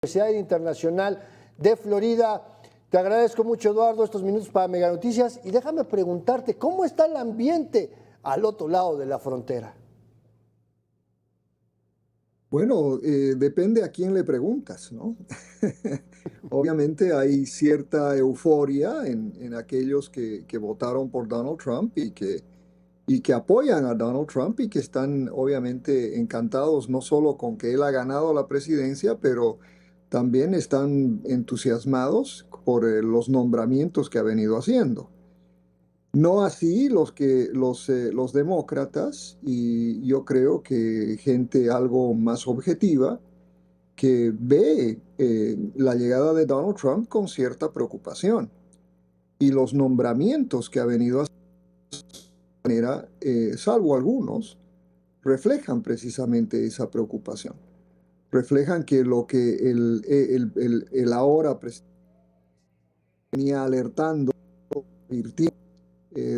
Universidad Internacional de Florida. Te agradezco mucho, Eduardo, estos minutos para Mega Noticias y déjame preguntarte, ¿cómo está el ambiente al otro lado de la frontera? Bueno, depende a quién le preguntas, ¿no? Obviamente hay cierta euforia en aquellos que votaron por Donald Trump y que apoyan a Donald Trump y que están obviamente encantados no solo con que él ha ganado la presidencia, pero también están entusiasmados por los nombramientos que ha venido haciendo. No así los demócratas, y yo creo que gente algo más objetiva que ve la llegada de Donald Trump con cierta preocupación. Y los nombramientos que ha venido haciendo, de manera, salvo algunos, reflejan precisamente esa preocupación. Reflejan que lo que el ahora presidente venía alertando, advirtiendo,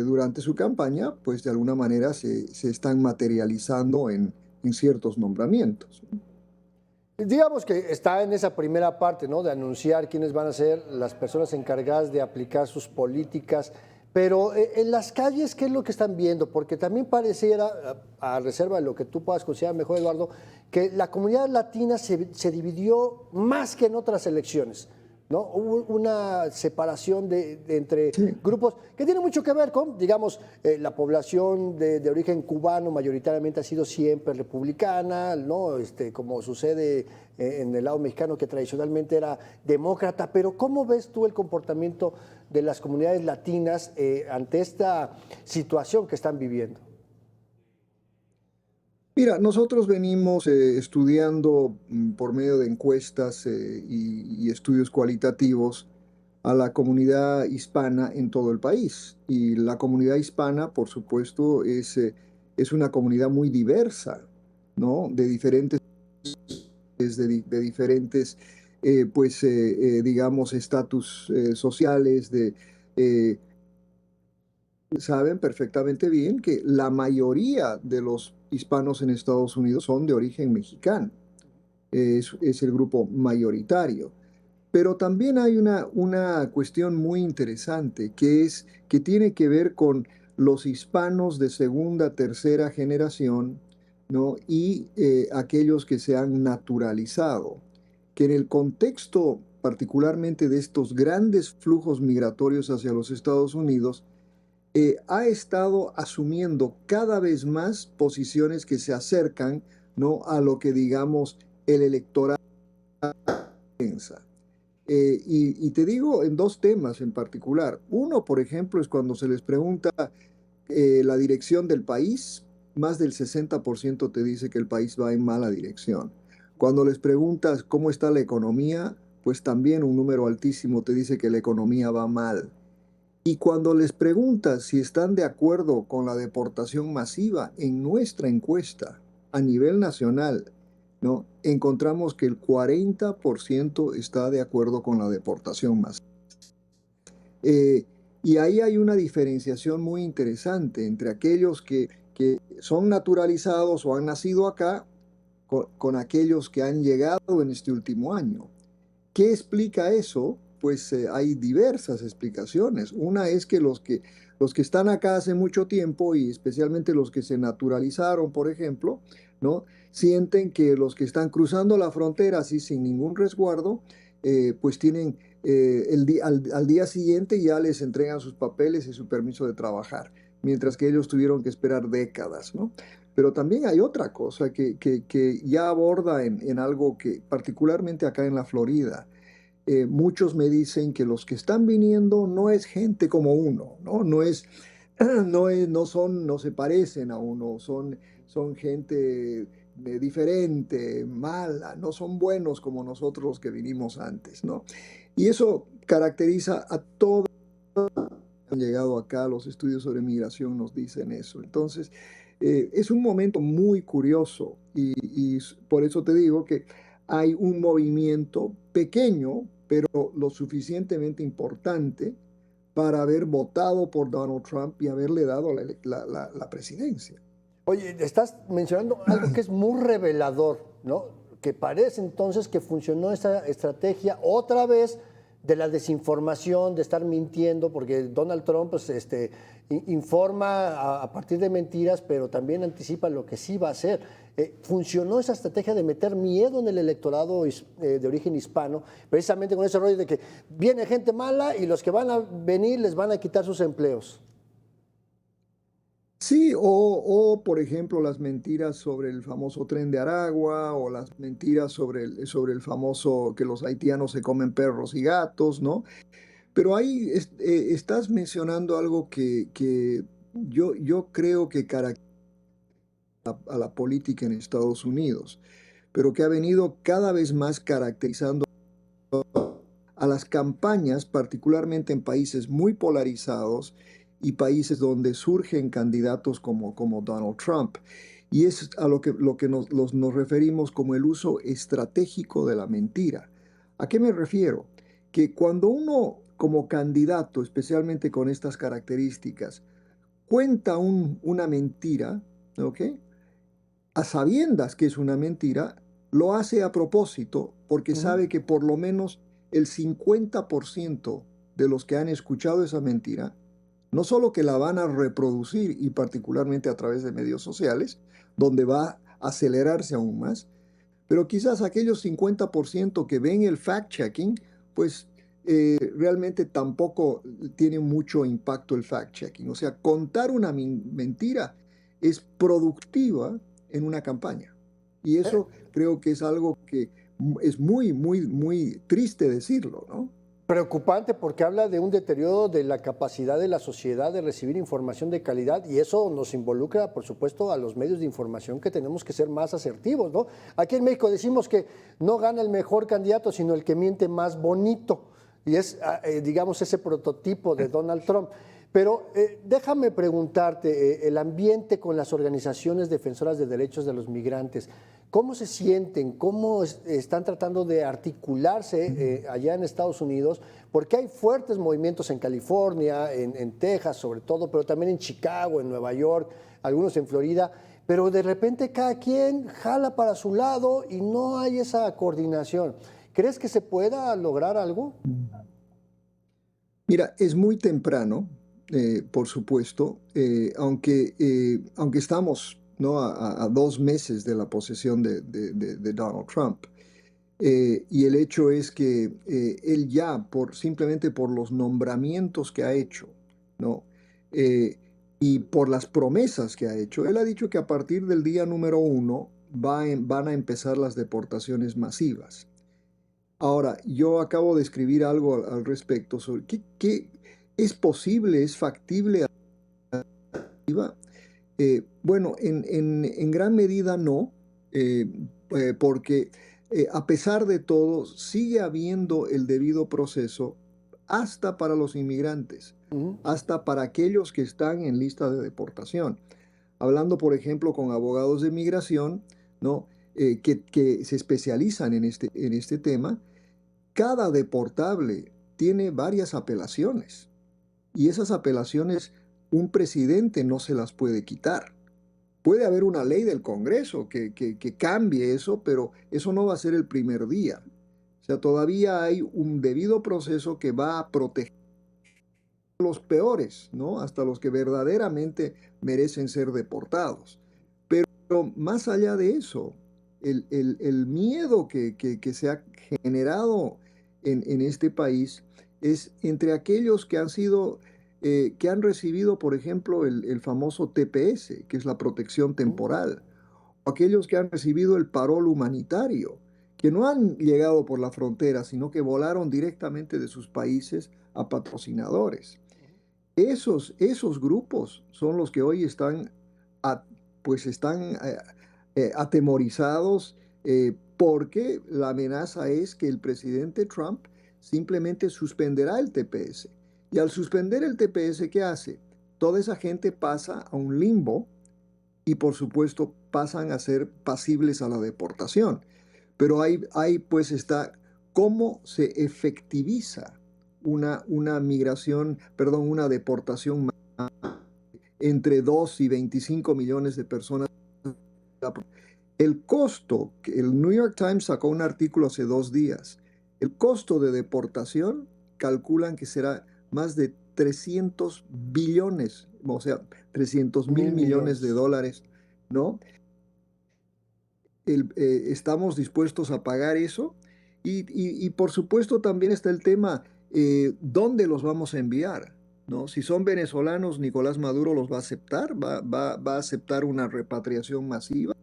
durante su campaña, pues de alguna manera se están materializando en ciertos nombramientos. Digamos que está en esa primera parte, ¿no? De anunciar quiénes van a ser las personas encargadas de aplicar sus políticas. Pero en las calles, ¿qué es lo que están viendo? Porque también pareciera, a reserva de lo que tú puedas considerar mejor, Eduardo, que la comunidad latina se dividió más que en otras elecciones, ¿no? Hubo una separación entre Sí. grupos que tiene mucho que ver con, digamos, la población de origen cubano mayoritariamente ha sido siempre republicana, ¿no? Como sucede en el lado mexicano, que tradicionalmente era demócrata. Pero ¿cómo ves tú el comportamiento de las comunidades latinas ante esta situación que están viviendo? Mira, nosotros venimos estudiando por medio de encuestas y estudios cualitativos a la comunidad hispana en todo el país. Y la comunidad hispana, por supuesto, es una comunidad muy diversa, ¿no? De diferentes, digamos, estatus sociales, eh, saben perfectamente bien que la mayoría de los hispanos en Estados Unidos son de origen mexicano. Es el grupo mayoritario. Pero también hay una cuestión muy interesante que tiene que ver con los hispanos de segunda, tercera generación, ¿no? Y aquellos que se han naturalizado, que en el contexto particularmente de estos grandes flujos migratorios hacia los Estados Unidos, ha estado asumiendo cada vez más posiciones que se acercan, ¿no? A lo que digamos el electorado piensa. Y te digo en dos temas en particular. Uno, por ejemplo, es cuando se les pregunta la dirección del país, más del 60% te dice que el país va en mala dirección. Cuando les preguntas cómo está la economía, pues también un número altísimo te dice que la economía va mal. Y cuando les preguntas si están de acuerdo con la deportación masiva, en nuestra encuesta a nivel nacional, ¿no? Encontramos que el 40% está de acuerdo con la deportación masiva. Eh, y ahí hay una diferenciación muy interesante entre aquellos que son naturalizados o han nacido acá con aquellos que han llegado en este último año. ¿Qué explica eso? Pues hay diversas explicaciones. Una es que los que están acá hace mucho tiempo y especialmente los que se naturalizaron, por ejemplo, ¿no? Sienten que los que están cruzando la frontera así sin ningún resguardo, pues tienen al día siguiente ya les entregan sus papeles y su permiso de trabajar, mientras que ellos tuvieron que esperar décadas, ¿no? Pero también hay otra cosa que ya aborda en algo que particularmente acá en la Florida, muchos me dicen que los que están viniendo no es gente como uno, ¿no? No se parecen a uno, son gente diferente, mala, no son buenos como nosotros los que vinimos antes, ¿no? Y eso caracteriza a todos han llegado acá, los estudios sobre migración nos dicen eso. Entonces, es un momento muy curioso y por eso te digo que hay un movimiento pequeño, pero lo suficientemente importante para haber votado por Donald Trump y haberle dado la presidencia. Oye, estás mencionando algo que es muy revelador, ¿no? que parece entonces que funcionó esta estrategia otra vez de la desinformación, de estar mintiendo, porque Donald Trump pues, informa a partir de mentiras, pero también anticipa lo que sí va a hacer. Funcionó esa estrategia de meter miedo en el electorado de origen hispano, precisamente con ese rollo de que viene gente mala y los que van a venir les van a quitar sus empleos. Sí, o, por ejemplo las mentiras sobre el famoso tren de Aragua o las mentiras sobre el famoso que los haitianos se comen perros y gatos, ¿no? Pero ahí estás mencionando algo que yo creo que caracteriza a la política en Estados Unidos, pero que ha venido cada vez más caracterizando a las campañas, particularmente en países muy polarizados y países donde surgen candidatos como Donald Trump. Y es a lo que nos referimos como el uso estratégico de la mentira. ¿A qué me refiero? Que cuando uno como candidato, especialmente con estas características, cuenta una mentira, ¿ok? A sabiendas que es una mentira, lo hace a propósito porque Ujú. sabe que por lo menos el 50% de los que han escuchado esa mentira, no solo que la van a reproducir y particularmente a través de medios sociales, donde va a acelerarse aún más, pero quizás aquellos 50% que ven el fact-checking, pues realmente tampoco tiene mucho impacto el fact-checking. O sea, contar una mentira es productiva en una campaña. Y eso creo que es algo que es muy, muy, muy triste decirlo, ¿no? Preocupante porque habla de un deterioro de la capacidad de la sociedad de recibir información de calidad y eso nos involucra, por supuesto, a los medios de información que tenemos que ser más asertivos, ¿no? Aquí en México decimos que no gana el mejor candidato, sino el que miente más bonito y es, digamos, ese prototipo de Donald Trump. Pero déjame preguntarte, el ambiente con las organizaciones defensoras de derechos de los migrantes, ¿cómo se sienten? ¿Cómo están tratando de articularse allá en Estados Unidos? Porque hay fuertes movimientos en California, en Texas sobre todo, pero también en Chicago, en Nueva York, algunos en Florida, pero de repente cada quien jala para su lado y no hay esa coordinación. ¿Crees que se pueda lograr algo? Mira, es muy temprano, por supuesto, aunque estamos, ¿no? A 2 meses de la posesión de Donald Trump. Y el hecho es que él ya, simplemente por los nombramientos que ha hecho, ¿no? Eh, y por las promesas que ha hecho, él ha dicho que a partir del día número 1 van a empezar las deportaciones masivas. Ahora, yo acabo de escribir algo al respecto sobre qué es posible, es factible. Bueno, en gran medida no, eh, porque a pesar de todo sigue habiendo el debido proceso hasta para los inmigrantes, Ujú. hasta para aquellos que están en lista de deportación. Hablando, por ejemplo, con abogados de migración, ¿no? Que se especializan en este tema, cada deportable tiene varias apelaciones y esas apelaciones un presidente no se las puede quitar. Puede haber una ley del Congreso que cambie eso, pero eso no va a ser el primer día. O sea, todavía hay un debido proceso que va a proteger a los peores, ¿no? Hasta los que verdaderamente merecen ser deportados. Pero más allá de eso, el miedo que se ha generado en este país es entre aquellos que han sido, que han recibido, por ejemplo, el famoso TPS, que es la protección temporal, o aquellos que han recibido el parol humanitario, que no han llegado por la frontera, sino que volaron directamente de sus países a patrocinadores. Esos grupos son los que hoy a- están atemorizados porque la amenaza es que el presidente Trump simplemente suspenderá el TPS. Y al suspender el TPS, ¿qué hace? Toda esa gente pasa a un limbo y por supuesto pasan a ser pasibles a la deportación. Pero ahí pues está cómo se efectiviza una migración, perdón, una deportación entre 2 y 25 millones de personas. El costo, el New York Times sacó un artículo hace 2 días, el costo de deportación calculan que será más de 300 billones, o sea, 300 mil Mil millones de millones. dólares, ¿no? Estamos dispuestos a pagar eso. Y por supuesto también está el tema, ¿dónde los vamos a enviar? ¿No? Si son venezolanos, Nicolás Maduro los va a aceptar, va a aceptar una repatriación masiva.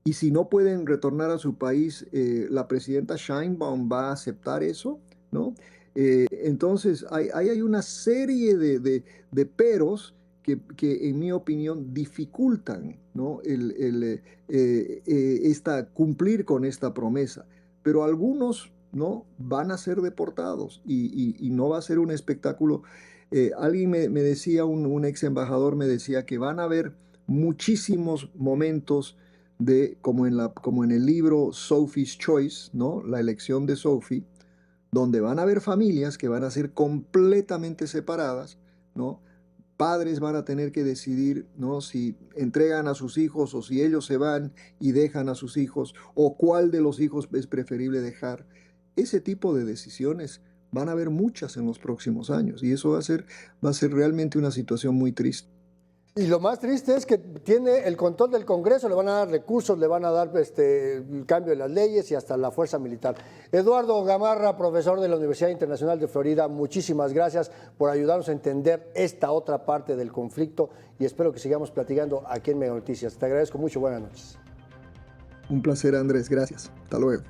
Y si no pueden retornar a su país, la presidenta Sheinbaum va a aceptar eso, ¿no? Entonces, hay una serie de peros que, en mi opinión, dificultan, ¿no? Cumplir con esta promesa. Pero algunos, ¿no? Van a ser deportados y no va a ser un espectáculo. Alguien me decía, un ex embajador me decía que van a haber muchísimos momentos como en el libro Sophie's Choice, ¿no? La elección de Sophie, donde van a haber familias que van a ser completamente separadas, ¿no? Padres van a tener que decidir, ¿no? Si entregan a sus hijos o si ellos se van y dejan a sus hijos, o cuál de los hijos es preferible dejar. Ese tipo de decisiones van a haber muchas en los próximos años y eso va a ser realmente una situación muy triste. Y lo más triste es que tiene el control del Congreso, le van a dar recursos, le van a dar el cambio de las leyes y hasta la fuerza militar. Eduardo Gamarra, profesor de la Universidad Internacional de Florida, muchísimas gracias por ayudarnos a entender esta otra parte del conflicto y espero que sigamos platicando aquí en Mega Noticias. Te agradezco mucho, buenas noches. Un placer, Andrés, gracias. Hasta luego.